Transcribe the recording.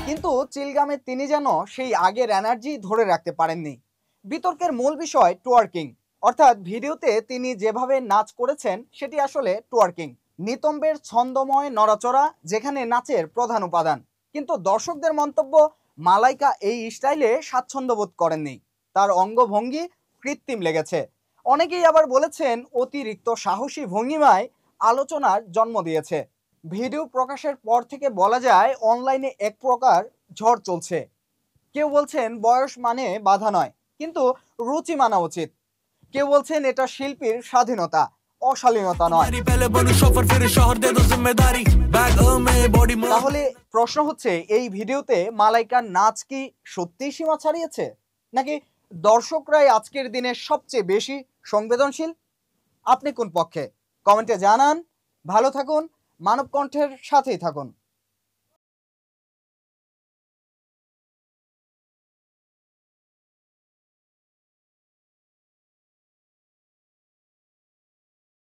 কিন্তু চিলগামে তিনি যেন সেই আগের এনার্জি ধরে রাখতে পারেননি। বিতর্কের মূল বিষয় টুয়ার্কিং, অর্থাৎ ভিডিওতে তিনি যেভাবে নাচ করেছেন সেটি আসলে টুয়ার্কিং, নিতম্বের ছন্দময় নড়াচড়া যেখানে নাচের প্রধান উপাদান। কিন্তু দর্শকদের মন্তব্য, মালাইকা এই স্টাইলে স্বাচ্ছন্দ্য বোধ করেননি, তার অঙ্গভঙ্গি কৃত্রিম লেগেছে। অনেকেই আবার বলেছেন অতিরিক্ত সাহসী ভঙ্গিমায় আলোচনার জন্ম দিয়েছে। ভিডিও প্রকাশের পর থেকে বলা যায় অনলাইনে এক প্রকার ঝড় চলছে। কেউ বলছেন বয়স মানে বাধা নয়, কিন্তু রুচি মানা উচিত। কেউ বলছেন এটা শিল্পীর স্বাধীনতা, অশালীনতা নয়। তাহলে প্রশ্ন হচ্ছে, এই ভিডিওতে মালাইকার নাচ কি সত্যিই সীমা ছাড়িয়েছে, নাকি দর্শকরাই আজকের দিনে সবচেয়ে বেশি সংবেদনশীল? আপনি কোন পক্ষে? কমেন্টে জানান। ভালো থাকুন, মানব কণ্ঠের সাথেই থাকুন।